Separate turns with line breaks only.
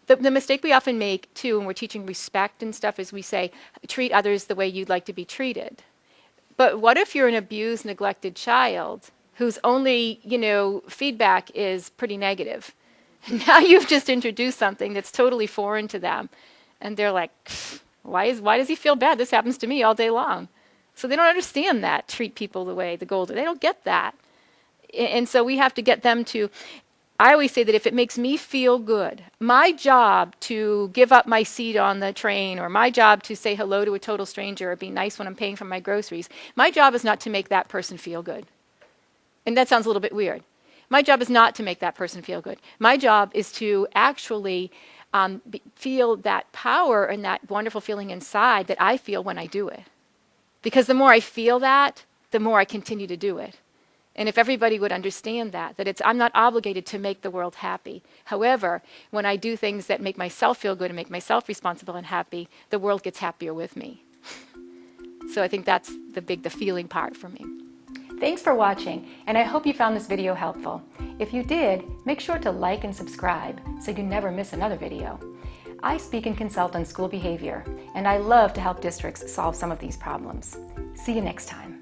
The mistake we often make, too, when we're teaching respect and stuff, is we say, treat others the way you'd like to be treated. But what if you're an abused, neglected child whose only, feedback is pretty negative? Now you've just introduced something that's totally foreign to them. And they're like, why does he feel bad? This happens to me all day long. So they don't understand that, treat people the way the golden. They don't get that. And so we have to get them to, I always say that if it makes me feel good, my job to give up my seat on the train, or my job to say hello to a total stranger or be nice when I'm paying for my groceries, my job is not to make that person feel good. And that sounds a little bit weird. My job is not to make that person feel good. My job is to actually feel that power and that wonderful feeling inside that I feel when I do it. Because the more I feel that, the more I continue to do it. And if everybody would understand that I'm not obligated to make the world happy. However, when I do things that make myself feel good and make myself responsible and happy, the world gets happier with me. So I think that's the feeling part for me. Thanks for watching, and I hope you found this video helpful. If you did, make sure to like and subscribe so you never miss another video. I speak and consult on school behavior, and I love to help districts solve some of these problems. See you next time.